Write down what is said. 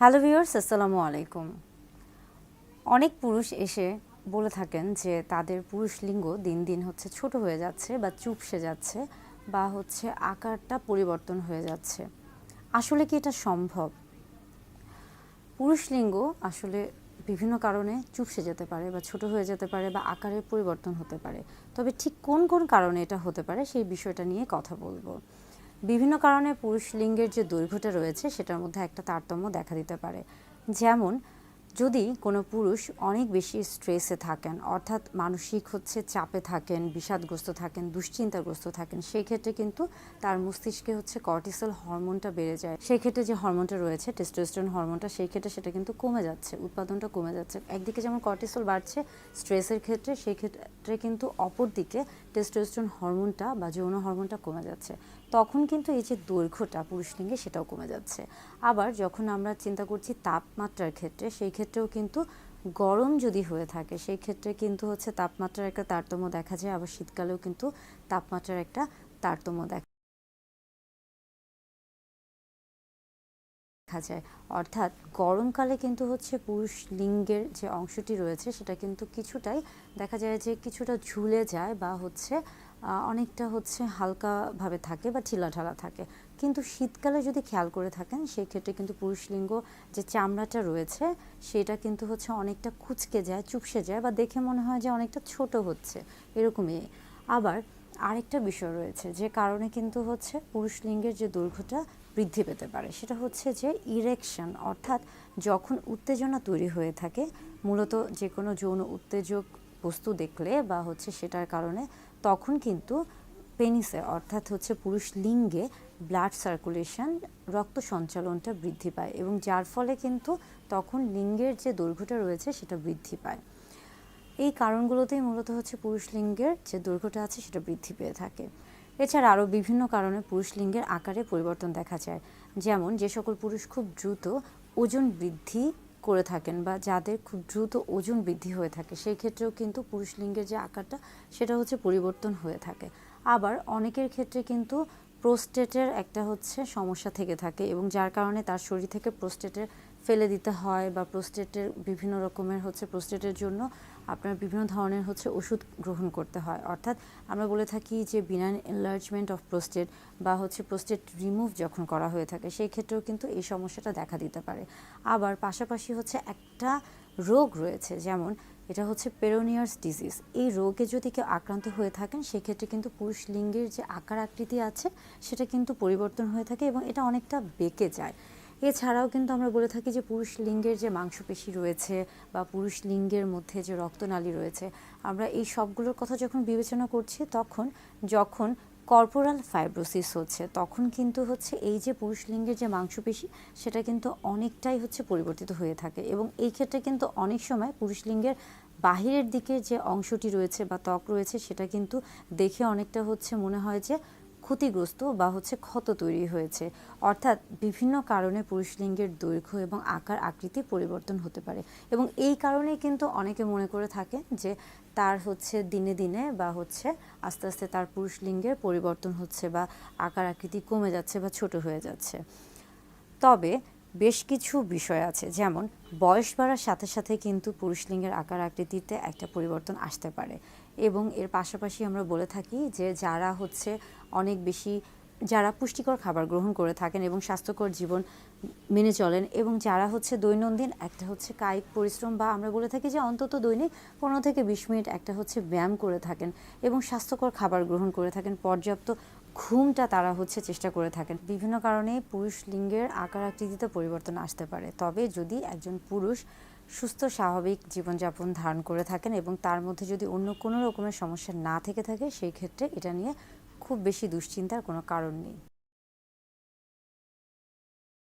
Hello viewers, আসসালামু আলাইকুম। অনেক পুরুষ এসে বলে থাকেন যে তাদের পুরুষ লিঙ্গ দিন দিন হচ্ছে ছোট হয়ে যাচ্ছে বা চুপসে যাচ্ছে বা হচ্ছে আকারটা পরিবর্তন হয়ে যাচ্ছে। আসলে কি এটা সম্ভব? পুরুষ লিঙ্গ আসলে বিভিন্ন কারণে চুপসে যেতে পারে বা ছোট হয়ে যেতে পারে বা আকারের পরিবর্তন হতে পারে। তবে ঠিক কোন কোন কারণে এটা হতে পারে সেই বিষয়টা নিয়ে কথা বলবো। বিভিন্ন কারণে পুরুষ লিঙ্গের যে দৈর্ঘ্যটা রয়েছে সেটার মধ্যে একটা তারতম্য দেখা দিতে পারে। যেমন যদি কোনো পুরুষ অনেক বেশি স্ট্রেসে থাকেন, অর্থাৎ মানসিক চাপে থাকেন, বিষাদগ্রস্ত থাকেন, দুশ্চিন্তাগ্রস্ত থাকেন, সেই ক্ষেত্রে কিন্তু তার মস্তিষ্কে কর্টিসল হরমোনটা বেড়ে যায়। সেই ক্ষেত্রে যে হরমোনটা রয়েছে টেস্টোস্টেরন হরমোনটা, সেই ক্ষেত্রে সেটা কিন্তু কমে যাচ্ছে, উৎপাদনটা কমে যাচ্ছে। একদিকে যেমন কর্টিসল বাড়ছে স্ট্রেসের ক্ষেত্রে, সেই ক্ষেত্রে কিন্তু অপরদিকে টেস্টোস্টেরন হরমোনটা বা যৌন হরমোনটা কমে যাচ্ছে। তখন কিন্তু এই যে দৈর্ঘ্যটা পুরুষলিঙ্গে সেটাও কমে যাচ্ছে। আবার যখন আমরা চিন্তা করছি তাপমাত্রার ক্ষেত্রে, সেই ক্ষেত্রেও কিন্তু গরম যদি হয়ে থাকে সেই ক্ষেত্রে কিন্তু তাপমাত্রার একটা তারতম্য দেখা যায়। আবার শীতকালেও কিন্তু তাপমাত্রার একটা তারতম্য দেখা যায়। অর্থাৎ গরমকালে কিন্তু পুরুষ লিঙ্গের যে অংশটি রয়েছে সেটা কিন্তু কিছুটাই দেখা যায় যে কিছুটা ঝুলে যায় বা অনেকটা হালকাভাবে থাকে বা ঢিলাঢালা থাকে। কিন্তু শীতকালে যদি খেয়াল করে থাকেন সেই ক্ষেত্রে কিন্তু পুরুষ লিঙ্গ যে চামড়াটা রয়েছে সেটা কিন্তু অনেকটা কুঁচকে যায়, চুপসে যায় বা দেখে মনে হয় যে অনেকটা ছোট হচ্ছে, এরকমই। আবার আরেকটা বিষয় রয়েছে যে কারণে কিন্তু পুরুষ লিঙ্গের যে দৈর্ঘ্যটা বৃদ্ধি পেতে পারে, সেটা যে ইরেকশন, অর্থাৎ যখন উত্তেজনা তৈরি হয়ে থাকে, মূলত যে কোনো যৌন উত্তেজক বস্তু দেখলে বা সেটার কারণে, তখন কিন্তু পেনিসে অর্থাৎ পুরুষ লিঙ্গে ব্লাড সার্কুলেশন, রক্ত সঞ্চালনটা বৃদ্ধি পায় এবং যার ফলে কিন্তু তখন লিঙ্গের যে দৈর্ঘ্যটা রয়েছে সেটা বৃদ্ধি পায়। এই কারণগুলোতেই মূলত পুরুষ লিঙ্গের যে দৈর্ঘ্যটা আছে সেটা বৃদ্ধি পেয়ে থাকে। এছাড়া আরও বিভিন্ন কারণে পুরুষ লিঙ্গের আকারে পরিবর্তন দেখা যায়। যেমন যে সকল পুরুষ খুব দ্রুত ওজন বৃদ্ধি করে থাকেন বা যাদের খুব দ্রুত ওজন বৃদ্ধি হয়ে থাকে, সেই ক্ষেত্রেও কিন্তু পুরুষ লিঙ্গের যে আকারটা সেটা পরিবর্তন হয়ে থাকে। আবার অনেকের ক্ষেত্রে কিন্তু প্রোস্টেটের একটা সমস্যা থেকে থাকে এবং যার কারণে তার শরীর থেকে প্রোস্টেটের ফেলে দিতে হয় বা প্রোস্টেটের বিভিন্ন রকমের প্রোস্টেটের জন্য আপনার বিভিন্ন ধরনের ওষুধ গ্রহণ করতে হয়। অর্থাৎ আমরা বলে থাকি যে বিনাইন এনলার্জমেন্ট অফ প্রোস্টেট বা প্রোস্টেট রিমুভ যখন করা হয়ে থাকে সেই ক্ষেত্রেও কিন্তু এই সমস্যাটা দেখা দিতে পারে। আবার পাশাপাশি একটা রোগ রয়েছে, যেমন এটা পেরোনিয়ার্স ডিজিজ। এই রোগে যদি কেউ আক্রান্ত হয়ে থাকেন সেক্ষেত্রে কিন্তু পুরুষ লিঙ্গের যে আকার আকৃতি আছে সেটা কিন্তু পরিবর্তন হয়ে থাকে এবং এটা অনেকটা বেঁকে যায়। এছাড়াও কিন্তু আমরা বলে থাকি যে পুরুষ লিঙ্গের যে মাংসপেশি রয়েছে বা পুরুষ লিঙ্গের মধ্যে যে রক্তনালী রয়েছে, আমরা এই সবগুলোর কথা যখন বিবেচনা করছি তখন যখন কর্পোরাল ফাইব্রোসিস হচ্ছে তখন কিন্তু এই যে পুরুষ লিঙ্গের যে মাংসপেশি সেটা কিন্তু অনেকটাই পরিবর্তিত হয়ে থাকে এবং এই ক্ষেত্রে কিন্তু অনেক সময় পুরুষ লিঙ্গের বাহিরের দিকে যে অংশটি রয়েছে বা ত্বক রয়েছে সেটা কিন্তু দেখে অনেকটা মনে হয় যে ক্ষতিগ্রস্ত বা ক্ষত তৈরি হয়েছে। অর্থাৎ বিভিন্ন কারণে পুরুষ লিঙ্গের দৈর্ঘ্য এবং আকার আকৃতি পরিবর্তন হতে পারে এবং এই কারণেই কিন্তু অনেকে মনে করে থাকে যে তার দিনে দিনে বা আস্তে আস্তে তার পুরুষ লিঙ্গের পরিবর্তন হচ্ছে বা আকার আকৃতি কমে যাচ্ছে বা ছোট হয়ে যাচ্ছে। তবে বেশ কিছু বিষয় আছে, যেমন বয়স বাড়ার সাথে সাথে কিন্তু পুরুষ লিঙ্গের আকার আকৃতিতে একটা পরিবর্তন আসতে পারে এবং এর পাশাপাশি আমরা বলে থাকি যে যারা অনেক বেশি যারা পুষ্টিকর খাবার গ্রহণ করে থাকেন এবং স্বাস্থ্যকর জীবন মেনে চলেন এবং যারা দৈনন্দিন একটা কায়িক পরিশ্রম বা আমরা বলে থাকি যে অন্তত দৈনিক 15 থেকে 20 মিনিট একটা ব্যায়াম করে থাকেন এবং স্বাস্থ্যকর খাবার গ্রহণ করে থাকেন, পর্যাপ্ত ঘুমটা তারা চেষ্টা করে থাকেন, বিভিন্ন কারণে পুরুষ লিঙ্গের আকার আকৃতিতে পরিবর্তন আসতে পারে। তবে যদি একজন পুরুষ সুস্থ স্বাভাবিক জীবনযাপন ধারণ করে থাকেন এবং তার মধ্যে যদি অন্য কোনো রকমের সমস্যা না থেকে থাকে সেই ক্ষেত্রে এটা নিয়ে খুব বেশি দুশ্চিন্তার কোনো কারণ নেই।